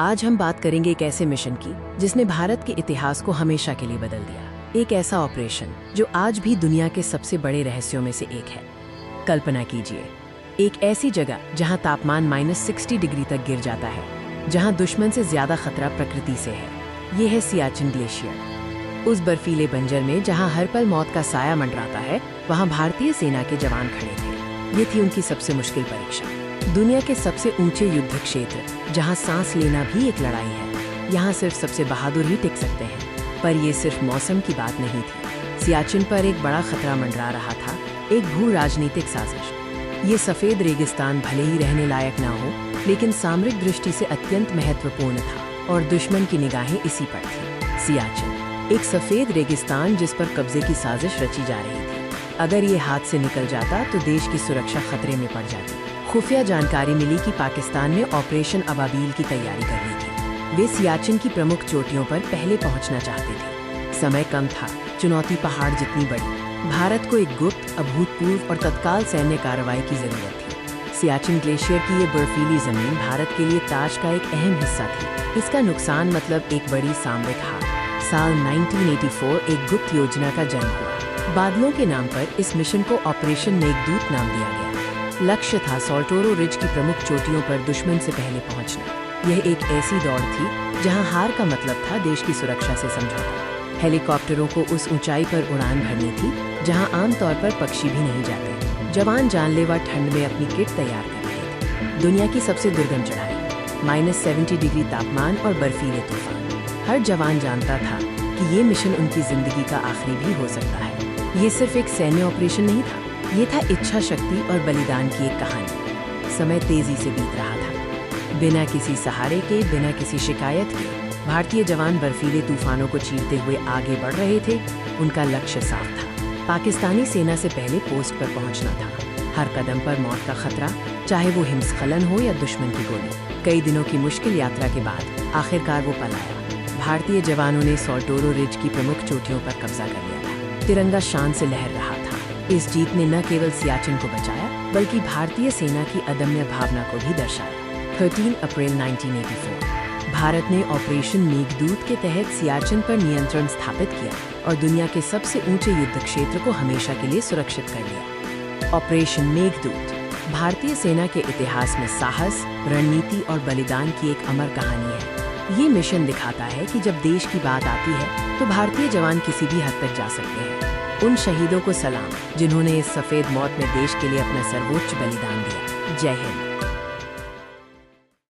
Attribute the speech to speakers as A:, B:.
A: आज हम बात करेंगे एक ऐसे मिशन की जिसने भारत के इतिहास को हमेशा के लिए बदल दिया। एक ऐसा ऑपरेशन जो आज भी दुनिया के सबसे बड़े रहस्यों में से एक है। कल्पना कीजिए, एक ऐसी जगह जहां तापमान -60 डिग्री तक गिर जाता है, जहां दुश्मन से ज्यादा खतरा प्रकृति से है। ये है सियाचिन ग्लेशियर। उस बर्फीले बंजर में जहां हर पल मौत का साया मंडराता है, वहां भारतीय सेना के जवान खड़े थे। ये थी उनकी सबसे मुश्किल परीक्षा। दुनिया के सबसे ऊंचे युद्ध क्षेत्र, जहां सांस लेना भी एक लड़ाई है, यहाँ सिर्फ सबसे बहादुर ही टिक सकते हैं। पर ये सिर्फ मौसम की बात नहीं थी। सियाचिन पर एक बड़ा खतरा मंडरा रहा था, एक भू राजनीतिक साजिश। ये सफेद रेगिस्तान भले ही रहने लायक ना हो, लेकिन सामरिक दृष्टि से अत्यंत महत्वपूर्ण था और दुश्मन की निगाहें इसी पर थी। सियाचिन, एक सफेद रेगिस्तान जिस पर कब्जे की साजिश रची जा रही थी। अगर ये हाथ से निकल जाता तो देश की सुरक्षा खतरे में पड़ जाती। खुफिया जानकारी मिली कि पाकिस्तान ने ऑपरेशन अबाबील की तैयारी कर ली थी। वे सियाचिन की प्रमुख चोटियों पर पहले पहुंचना चाहते थे। समय कम था, चुनौती पहाड़ जितनी बड़ी। भारत को एक गुप्त, अभूतपूर्व और तत्काल सैन्य कार्रवाई की जरूरत थी। सियाचिन ग्लेशियर की ये बर्फीली जमीन भारत के लिए ताज का एक अहम हिस्सा थी। इसका नुकसान मतलब एक बड़ी सामरिक हार। साल 1984 एक गुप्त योजना का जन्म हुआ। बादलों के नाम पर इस मिशन को ऑपरेशन मेघदूत नाम दिया गया। लक्ष्य था सोल्टोरो रिज की प्रमुख चोटियों पर दुश्मन से पहले पहुंचना। यह एक ऐसी दौड़ थी जहां हार का मतलब था देश की सुरक्षा से समझौता। हेलीकॉप्टरों को उस ऊंचाई पर उड़ान भरनी थी जहां आमतौर पर पक्षी भी नहीं जाते। जवान जानलेवा ठंड में अपनी किट तैयार कर रहे थे। दुनिया की सबसे दुर्गम चढ़ाई, -70 डिग्री तापमान और बर्फीले तूफान। हर जवान जानता था कि ये मिशन उनकी जिंदगी का आखिरी भी हो सकता है। ये सिर्फ एक सैन्य ऑपरेशन नहीं था, ये था इच्छा शक्ति और बलिदान की एक कहानी। समय तेजी से बीत रहा था। बिना किसी सहारे के, बिना किसी शिकायत के भारतीय जवान बर्फीले तूफानों को चीरते हुए आगे बढ़ रहे थे। उनका लक्ष्य साफ था, पाकिस्तानी सेना से पहले पोस्ट पर पहुंचना था। हर कदम पर मौत का खतरा, चाहे वो हिमस्खलन हो या दुश्मन की गोली। कई दिनों की मुश्किल यात्रा के बाद आखिरकार वो पल आया। भारतीय जवानों ने सोल्टोरो रिज की प्रमुख चोटियों पर कब्जा कर लिया था। तिरंगा शान से लहर रहा था। इस जीत ने न केवल सियाचिन को बचाया, बल्कि भारतीय सेना की अदम्य भावना को भी दर्शाया। 13 अप्रैल 1984 भारत ने ऑपरेशन मेघदूत के तहत सियाचिन पर नियंत्रण स्थापित किया और दुनिया के सबसे ऊंचे युद्ध क्षेत्र को हमेशा के लिए सुरक्षित कर लिया। ऑपरेशन मेघदूत भारतीय सेना के इतिहास में साहस, रणनीति और बलिदान की एक अमर कहानी है। ये मिशन दिखाता है कि जब देश की बात आती है तो भारतीय जवान किसी भी हद तक जा सकते हैं। उन शहीदों को सलाम जिन्होंने इस सफेद मौत में देश के लिए अपना सर्वोच्च बलिदान दिया। जय हिंद।